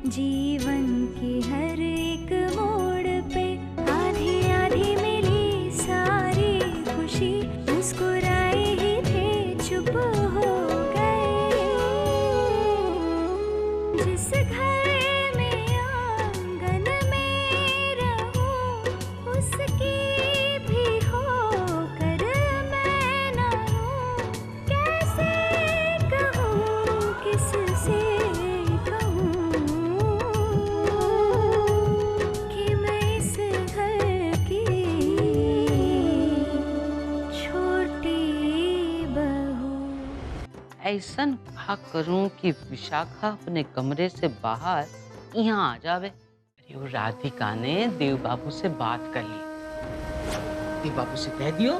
जीवन के हर एक मोड़ पे आधी आधी मिली सारी खुशी, मुस्कुराए ही थे चुप हो गए। जिस घर में आंगन में रहूं, उसकी भी होकर मैं ना हूं। कैसे कहूँ, किससे कहूँ कि मैं इस घर की छोटी बहू। ऐसन का करूं कि विशाखा अपने कमरे से बाहर यहाँ आ जावे। अरे वो राधिका ने देव बाबू से बात कर ली। देव बाबू से कह दियो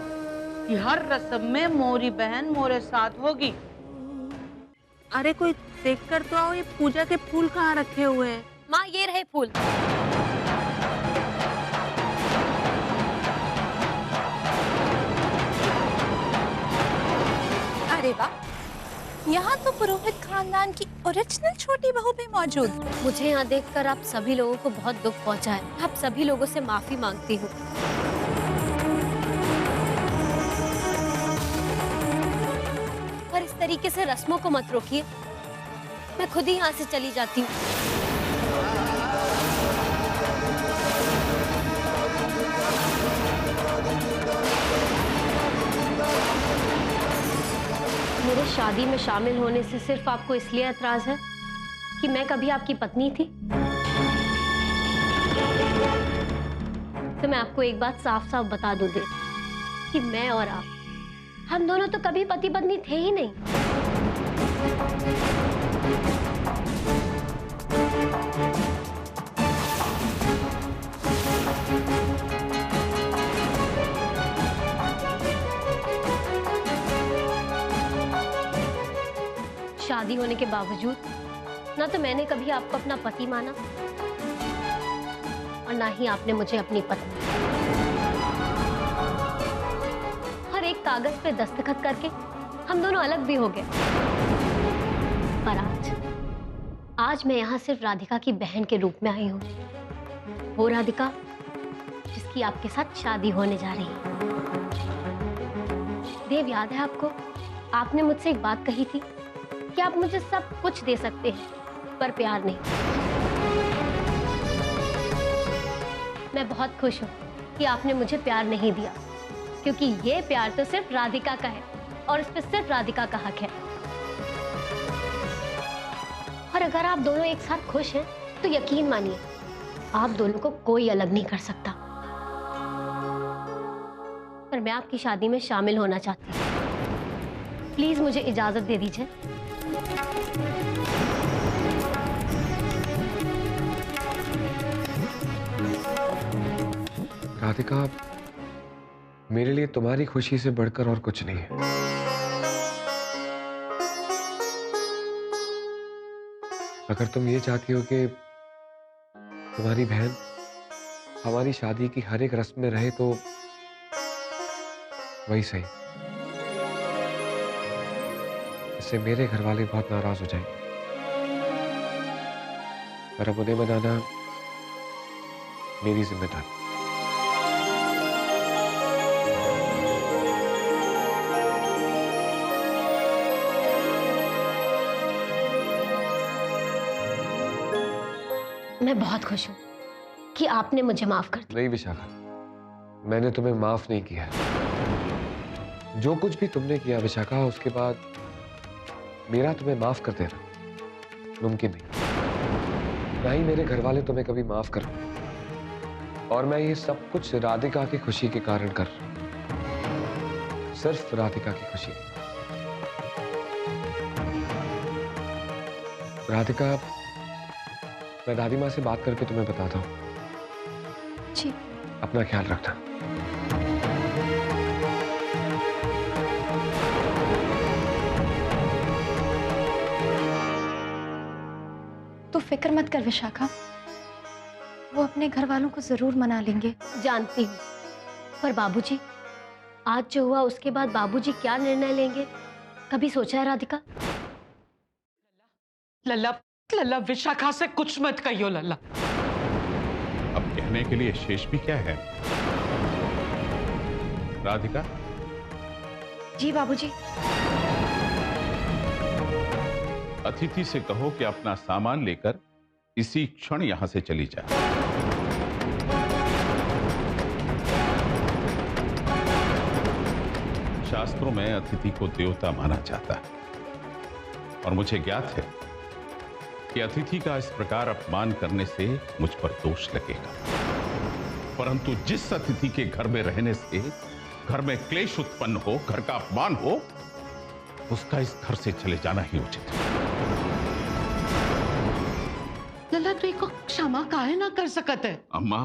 कि हर रस्म में मोरी बहन मोरे साथ होगी। अरे कोई देख कर तो आओ, ये पूजा के फूल कहाँ रखे हुए हैं? माँ ये रहे फूल। अरे वाह, यहाँ तो पुरोहित खानदान की ओरिजिनल छोटी बहू भी मौजूद है। मुझे यहाँ देखकर आप सभी लोगों को बहुत दुख पहुँचा है। आप सभी लोगों से माफी मांगती हूँ। पर इस तरीके से रस्मों को मत रोकिए। मैं खुद ही यहाँ से चली जाती हूँ। मेरे शादी में शामिल होने से सिर्फ आपको इसलिए ऐतराज है कि मैं कभी आपकी पत्नी थी? तो मैं आपको एक बात साफ साफ बता दूं दे कि मैं और आप, हम दोनों तो कभी पति पत्नी थे ही नहीं। शादी होने के बावजूद ना तो मैंने कभी आपको अपना पति माना और ना ही आपने मुझे अपनी पत्नी। हर एक कागज पे दस्तखत करके हम दोनों अलग भी हो गए। पर आज मैं यहाँ सिर्फ राधिका की बहन के रूप में आई हूँ। वो राधिका जिसकी आपके साथ शादी होने जा रही है। देव, याद है आपको? आपने मुझसे एक बात कही थी कि आप मुझे सब कुछ दे सकते हैं पर प्यार नहीं। मैं बहुत खुश हूँ कि आपने मुझे प्यार नहीं दिया, क्योंकि ये प्यार तो सिर्फ राधिका का है और इस पे सिर्फ राधिका का हक है। और अगर आप दोनों एक साथ खुश हैं तो यकीन मानिए आप दोनों को कोई अलग नहीं कर सकता। पर मैं आपकी शादी में शामिल होना चाहती हूँ। प्लीज मुझे इजाजत दे दीजिए। राधिका, मेरे लिए तुम्हारी खुशी से बढ़कर और कुछ नहीं है। अगर तुम ये चाहती हो कि तुम्हारी बहन हमारी शादी की हर एक रस्म में रहे तो वही सही। इससे मेरे घर वाले बहुत नाराज हो जाएंगे, पर अब उन्हें मनाना मेरी जिम्मेदारी। मैं बहुत खुश हूँ कि आपने मुझे माफ कर दिया। नहीं विशाखा, मैंने तुम्हें माफ नहीं किया। जो कुछ भी तुमने किया विशाखा, उसके बाद मेरा तुम्हें माफ कर देना मुमकिन नहीं। ना ही मेरे घर वाले तुम्हें कभी माफ कर। और मैं ये सब कुछ राधिका की खुशी के कारण कर रहा हूं, सिर्फ राधिका की खुशी। राधिका, मैं दादी माँ से बात करके तुम्हें बताता हूँ। जी। अपना ख्याल रखना। तो फिक्र मत कर विशाखा, वो अपने घर वालों को जरूर मना लेंगे। जानती हूँ, पर बाबूजी, आज जो हुआ उसके बाद बाबूजी क्या निर्णय लेंगे, कभी सोचा है राधिका? लल्ला, लल्ला, विशाखा से कुछ मत कहियो लल्ला। अब कहने के लिए शेष भी क्या है? राधिका। जी बाबूजी। अतिथि से कहो कि अपना सामान लेकर इसी क्षण यहां से चली जाए। शास्त्रों में अतिथि को देवता माना जाता है और मुझे ज्ञात है कि अतिथि का इस प्रकार अपमान करने से मुझ पर दोष लगेगा। परंतु जिस अतिथि के घर में रहने से घर में क्लेश उत्पन्न हो, घर का अपमान हो, उसका इस घर से चले जाना ही उचित है। लल्ला, तू को क्षमा काहे ना कर सकत है? अम्मा,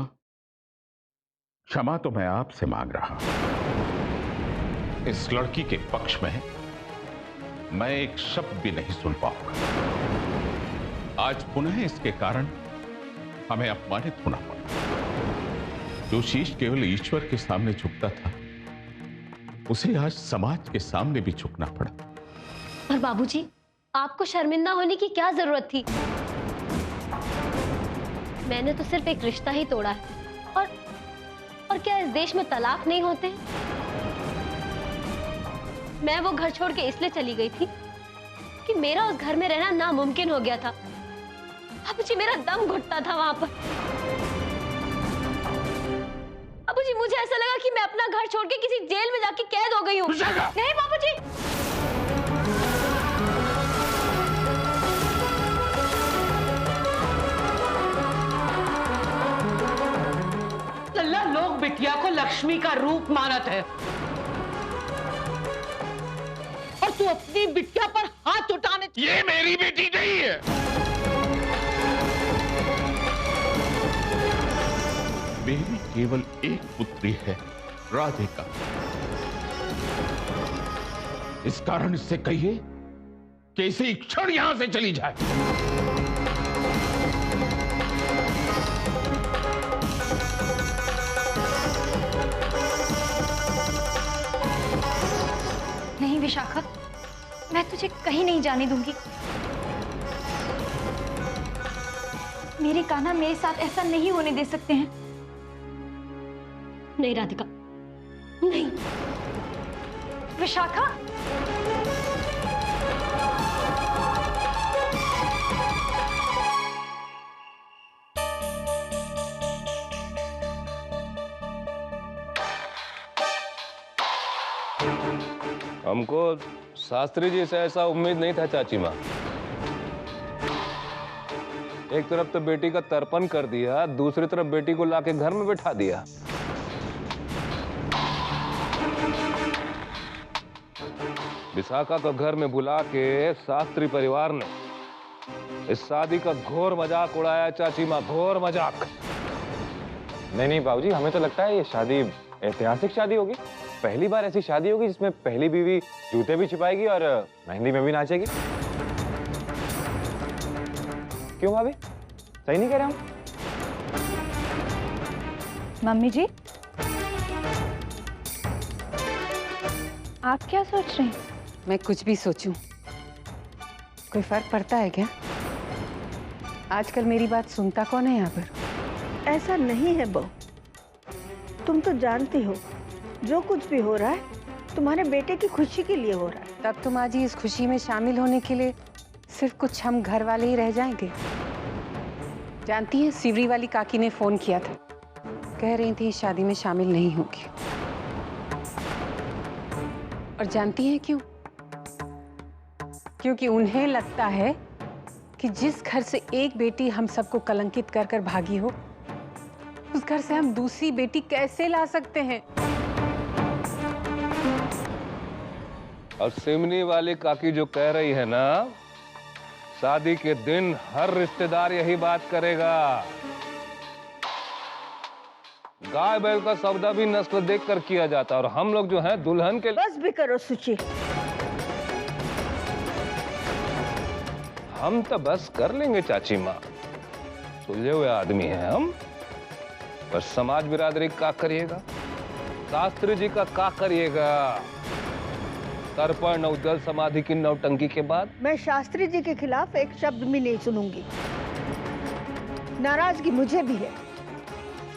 क्षमा तो मैं आपसे मांग रहा हूं। इस लड़की के पक्ष में मैं एक शब्द भी नहीं सुन पाऊंगा। आज पुनः इसके कारण हमें अपमानित होना पड़ा। जो शीश केवल ईश्वर के सामने झुकता था, उसे आज समाज के सामने भी झुकना पड़ा। पर बाबूजी, आपको शर्मिंदा होने की क्या जरूरत थी? मैंने तो सिर्फ एक रिश्ता ही तोड़ा है। और क्या इस देश में तलाक नहीं होते? मैं वो घर छोड़ के इसलिए चली गई थी कि मेरा उस घर में रहना नामुमकिन हो गया था। बाबूजी, मेरा दम घुटता था वहां पर। बाबूजी, मुझे ऐसा लगा कि मैं अपना घर छोड़ के किसी जेल में जाके कैद हो गई हूँ। नहीं बाबूजी। लल्ला, लोग बिटिया को लक्ष्मी का रूप मानत है और तू अपनी बिटिया पर हाथ उठाने। ये मेरी बेटी नहीं है। मेरी केवल एक पुत्री है, राधिका। इस कारण इससे कहिए कि इसी क्षण यहां से चली जाए। नहीं विशाखा, मैं तुझे कहीं नहीं जाने दूंगी। मेरे कान्हा मेरे साथ ऐसा नहीं होने दे सकते हैं। नहीं राधिका, नहीं। विशाखा, हमको शास्त्री जी से ऐसा उम्मीद नहीं था चाची माँ। एक तरफ तो बेटी का तर्पण कर दिया, दूसरी तरफ बेटी को लाके घर में बैठा दिया। विशाखा को घर में बुला के शास्त्री परिवार ने इस शादी का घोर मजाक उड़ाया चाची माँ, घोर मजाक। नहीं बाबूजी, हमें तो लगता है ये शादी ऐतिहासिक शादी होगी। पहली बार ऐसी शादी होगी जिसमें पहली बीवी जूते भी छिपाएगी और मेहंदी में भी नाचेगी। क्यों भाभी, सही नहीं कह रहे हम? मम्मी जी, आप क्या सोच रही हैं? मैं कुछ भी सोचूं, कोई फर्क पड़ता है क्या? आजकल मेरी बात सुनता कौन है यहाँ पर? ऐसा नहीं है बहू, तुम तो जानती हो जो कुछ भी हो रहा है तुम्हारे बेटे की खुशी के लिए हो रहा है। तब तुम आज ही इस खुशी में शामिल होने के लिए सिर्फ कुछ हम घर वाले ही रह जाएंगे। जानती हैं, सिवरी वाली काकी ने फोन किया था, कह रही थी इस शादी में शामिल नहीं होगी। और जानती हैं क्यों? क्योंकि उन्हें लगता है कि जिस घर से एक बेटी हम सबको कलंकित कर कर भागी हो, उस घर से हम दूसरी बेटी कैसे ला सकते हैं। और सिमनी वाली काकी जो कह रही है ना, शादी के दिन हर रिश्तेदार यही बात करेगा। गाय बैल का सौदा भी नस्ल देखकर किया जाता है और हम लोग जो हैं दुल्हन के। बस भी करो सुची, हम तो बस कर लेंगे चाची माँ, सुलझे हुए आदमी हैं हम। पर समाज बिरादरी का करिएगा, शास्त्री जी का करिएगा। तर्पण और जल समाधि की नौटंकी के बाद मैं शास्त्री जी के खिलाफ एक शब्द भी नहीं सुनूंगी। नाराजगी मुझे भी है,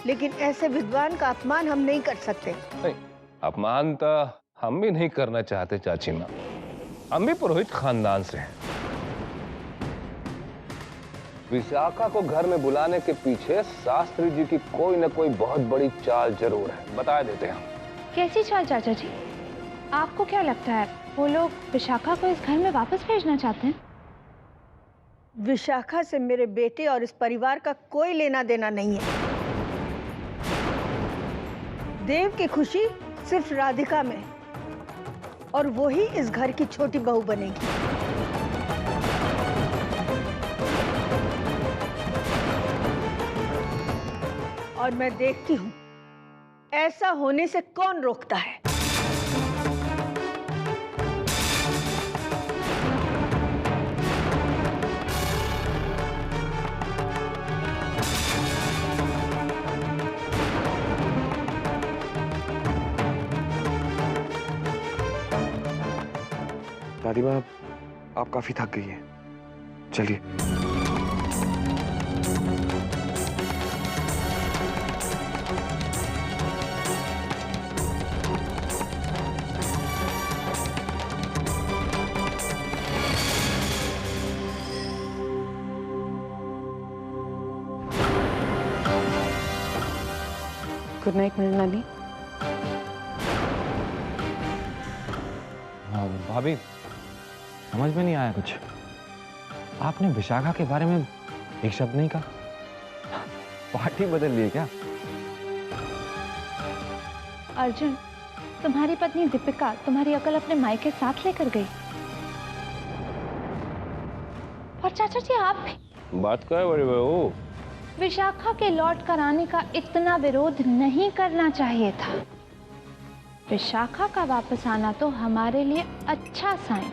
लेकिन ऐसे विद्वान का अपमान हम नहीं कर सकते। नहीं, अपमान तो हम भी नहीं करना चाहते चाची माँ। हम भी पुरोहित खानदान से हैं। विशाखा को घर में बुलाने के पीछे शास्त्री जी की कोई न कोई बहुत बड़ी चाल जरूर है, बता देते हैं। कैसी चाल चाचा जी? आपको क्या लगता है वो लोग विशाखा को इस घर में वापस भेजना चाहते हैं? विशाखा से मेरे बेटे और इस परिवार का कोई लेना देना नहीं है। देव की खुशी सिर्फ राधिका में है और वो ही इस घर की छोटी बहू बनेगी। और मैं देखती हूं ऐसा होने से कौन रोकता है। दादी माँ, आप काफी थक गई हैं। चलिए। Good night Mrinali. भाभी, समझ में नहीं आया कुछ। आपने विशाखा के बारे में एक शब्द नहीं कहा। पार्टी बदल ली क्या? अर्जुन, तुम्हारी पत्नी दीपिका तुम्हारी अकल अपने मायके साथ लेकर गई। और चाचा जी आप भी बात क्या है बड़ी बहू? विशाखा के लौट कर आने का इतना विरोध नहीं करना चाहिए था। विशाखा का वापस आना तो हमारे लिए अच्छा साइन।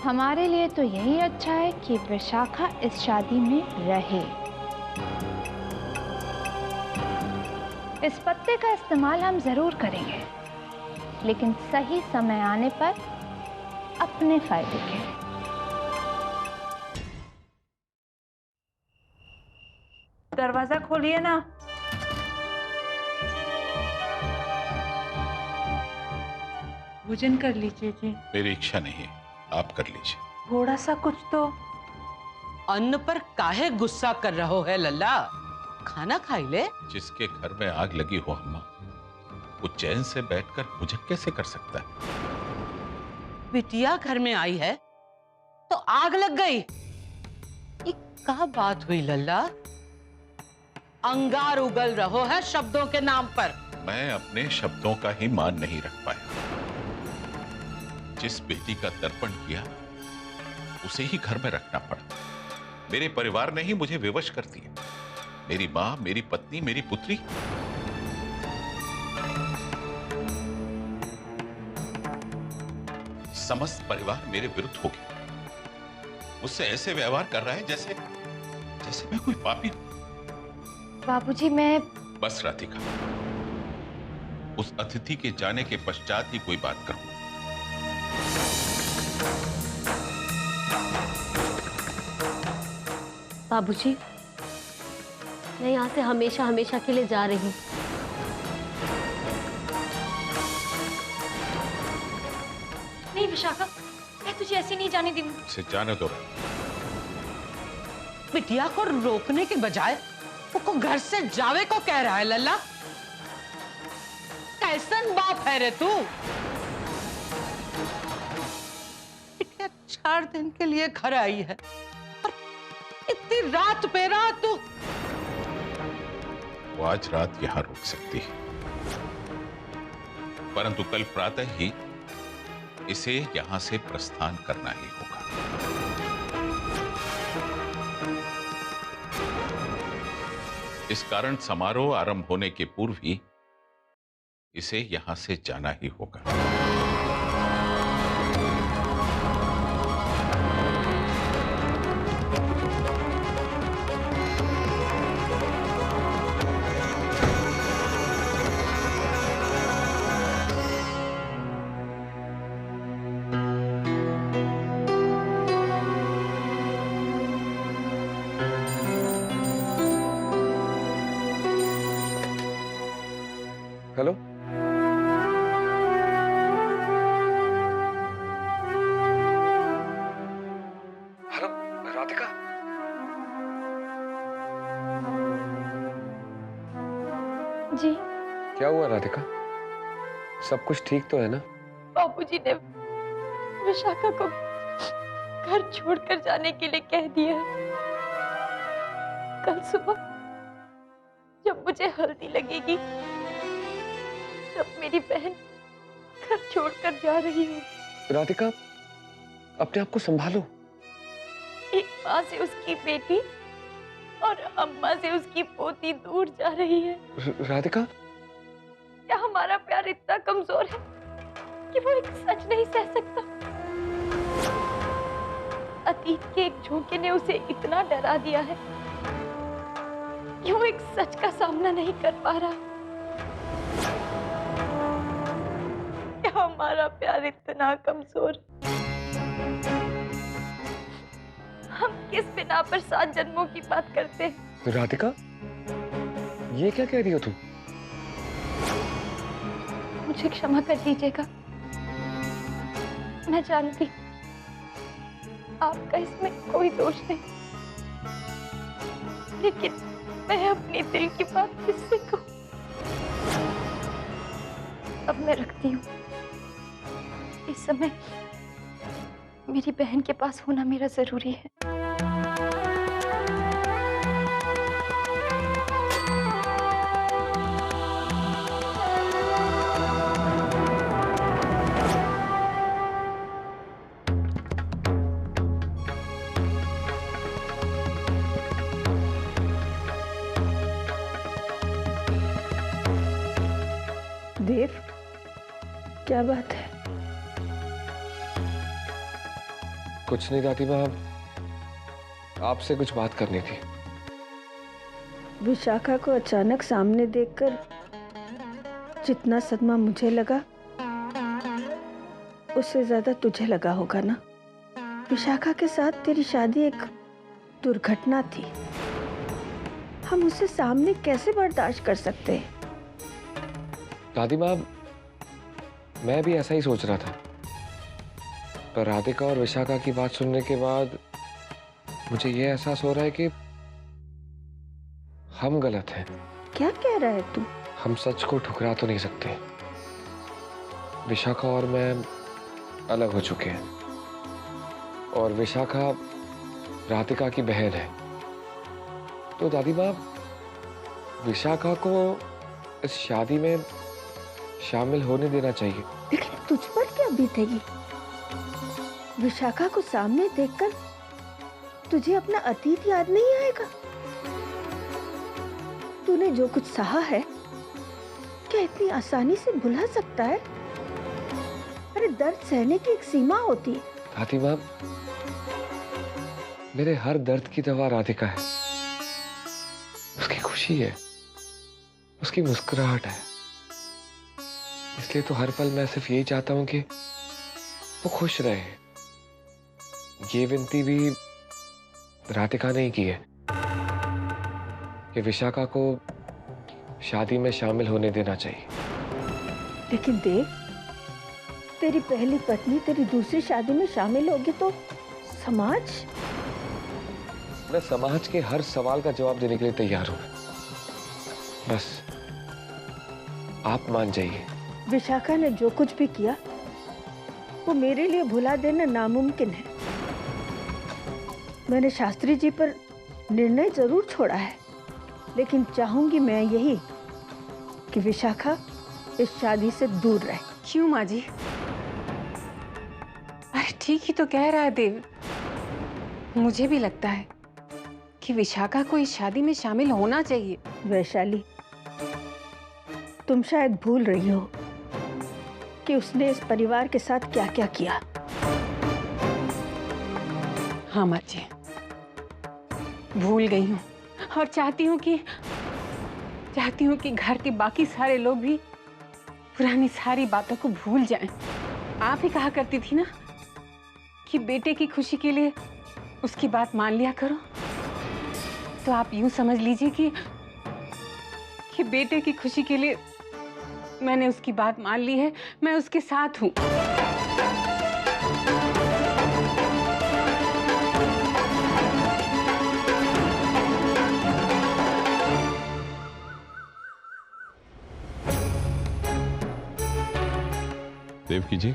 हमारे लिए तो यही अच्छा है कि विशाखा इस शादी में रहे। इस पत्ते का इस्तेमाल हम जरूर करेंगे, लेकिन सही समय आने पर अपने फायदे के। दरवाजा खोलिए ना। भोजन कर लीजिए जी। मेरी इच्छा नहीं, आप कर लीजिए। थोड़ा सा कुछ तो। अन्न पर काहे गुस्सा कर रहो है लल्ला? खाना खाई ले। जिसके घर में आग लगी हो अम्मा, वो चैन से बैठकर भोजन कैसे कर सकता है? बिटिया घर में आई है तो आग लग गई। ये क्या बात हुई लल्ला? अंगार उगल रहो है शब्दों के नाम पर। मैं अपने शब्दों का ही मान नहीं रख पाया। जिस बेटी का तर्पण किया उसे ही घर में रखना पड़ा। मेरे परिवार ने ही मुझे विवश कर दिया। मेरी मां, मेरी पत्नी, मेरी पुत्री। समस्त परिवार मेरे विरुद्ध हो गया। मुझसे ऐसे व्यवहार कर रहा है जैसे मैं कोई पापी हूं। बाबूजी, मैं बस राधिका, उस अतिथि के जाने के पश्चात ही कोई बात करूं। बाबूजी, मैं यहाँ से हमेशा हमेशा के लिए जा रही हूँ। नहीं विशाखा, मैं तुझे ऐसे नहीं जाने दूंगी। इसे जाने दो। बिटिया को रोकने के बजाय वो घर से जावे को कह रहा है लल्ला। कैसन बाप है रे तू? बिटिया 4 दिन के लिए घर आई है और इतनी रात पे रात तू। वो आज रात यहां रुक सकती है, परंतु कल प्रातः ही इसे यहां से प्रस्थान करना ही होगा। इस कारण समारोह आरंभ होने के पूर्व ही इसे यहां से जाना ही होगा। राधिका, जी क्या हुआ राधिका? सब कुछ ठीक तो है ना? बाबूजी ने विशाखा को घर छोड़कर जाने के लिए कह दिया है। कल सुबह जब मुझे हल्दी लगेगी तब मेरी बहन घर छोड़कर जा रही है। राधिका, अपने आप को संभालो। एक माँ से उसकी बेटी और अम्मा से उसकी पोती दूर जा रही है। राधिका, क्या हमारा प्यार इतना कमजोर है कि वो एक सच नहीं सह सकता? अतीत के एक झोंके ने उसे इतना डरा दिया है कि वो एक सच का सामना नहीं कर पा रहा। क्या हमारा प्यार इतना कमजोर? हम किस बिना पर 7 जन्मों की बात करते हैं? राधिका, ये क्या कह रही हो तुम? मुझे क्षमा कर दीजिएगा। मैं जानती आपका इसमें कोई दोष नहीं, लेकिन मैं अपनी दिल की बात किससे कहूं? अब मैं रखती हूँ। इस समय मेरी बहन के पास होना मेरा जरूरी है। देव, क्या बात है? कुछ नहीं दादी माँ, आपसे कुछ बात करनी थी। विशाखा को अचानक सामने देखकर जितना सदमा मुझे लगा उससे ज्यादा तुझे लगा होगा ना? विशाखा के साथ तेरी शादी एक दुर्घटना थी। हम उसे सामने कैसे बर्दाश्त कर सकते हैं? दादी माँ, मैं भी ऐसा ही सोच रहा था, पर राधिका और विशाखा की बात सुनने के बाद मुझे ये एहसास हो रहा है कि हम गलत हैं। क्या कह रहा है तू? हम सच को ठुकरा तो नहीं सकते। विशाखा और मैं अलग हो चुके हैं और विशाखा राधिका की बहन है। तो दादी माँ, विशाखा को इस शादी में शामिल होने देना चाहिए। लेकिन तुझ पर क्या बीतेगी? विशाखा को सामने देखकर तुझे अपना अतीत याद नहीं आएगा? तूने जो कुछ सहा है क्या इतनी आसानी से भुला सकता है? अरे दर्द सहने की एक सीमा होती है। दादी माँ, मेरे हर दर्द की दवा राधिका है। उसकी खुशी है, उसकी मुस्कुराहट है। इसलिए तो हर पल मैं सिर्फ यही चाहता हूं कि वो खुश रहे। ये विनती भी राधिका ने ही की है कि विशाखा को शादी में शामिल होने देना चाहिए। लेकिन देख, तेरी पहली पत्नी तेरी दूसरी शादी में शामिल होगी तो समाज? मैं समाज के हर सवाल का जवाब देने के लिए तैयार हूं। बस आप मान जाइए। विशाखा ने जो कुछ भी किया वो मेरे लिए भुला देना नामुमकिन है। मैंने शास्त्री जी पर निर्णय जरूर छोड़ा है, लेकिन चाहूंगी मैं यही कि विशाखा इस शादी से दूर रहे। क्यों माँ जी? अरे ठीक ही तो कह रहा है देव। मुझे भी लगता है कि विशाखा को इस शादी में शामिल होना चाहिए। वैशाली, तुम शायद भूल रही हो कि उसने इस परिवार के साथ क्या क्या किया। हाँ माँ जी, भूल गई हूँ और चाहती हूँ कि घर के बाकी सारे लोग भी पुरानी सारी बातों को भूल जाएं। आप ही कहा करती थी ना कि बेटे की खुशी के लिए उसकी बात मान लिया करो। तो आप यूं समझ लीजिए कि बेटे की खुशी के लिए मैंने उसकी बात मान ली है। मैं उसके साथ हूं। देवकी जी,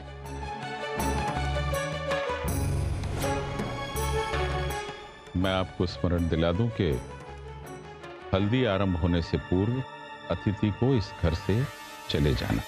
मैं आपको स्मरण दिला दूं कि हल्दी आरंभ होने से पूर्व अतिथि को इस घर से चले जाना।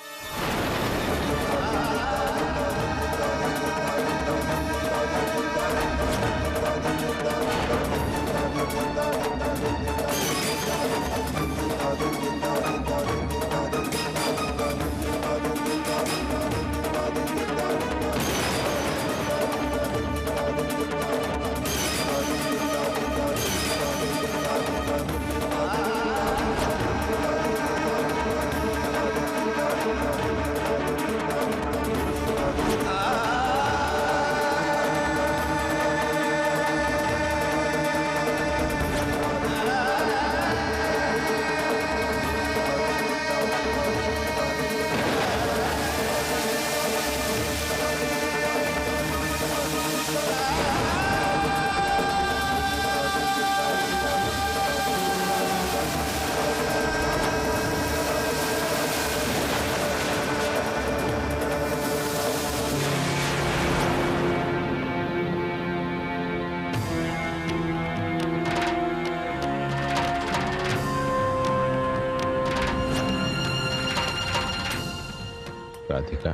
राधिका,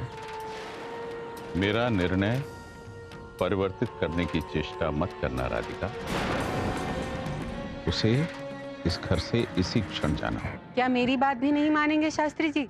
मेरा निर्णय परिवर्तित करने की चेष्टा मत करना राधिका। उसे इस घर से इसी क्षण जाना है। क्या मेरी बात भी नहीं मानेंगे शास्त्री जी?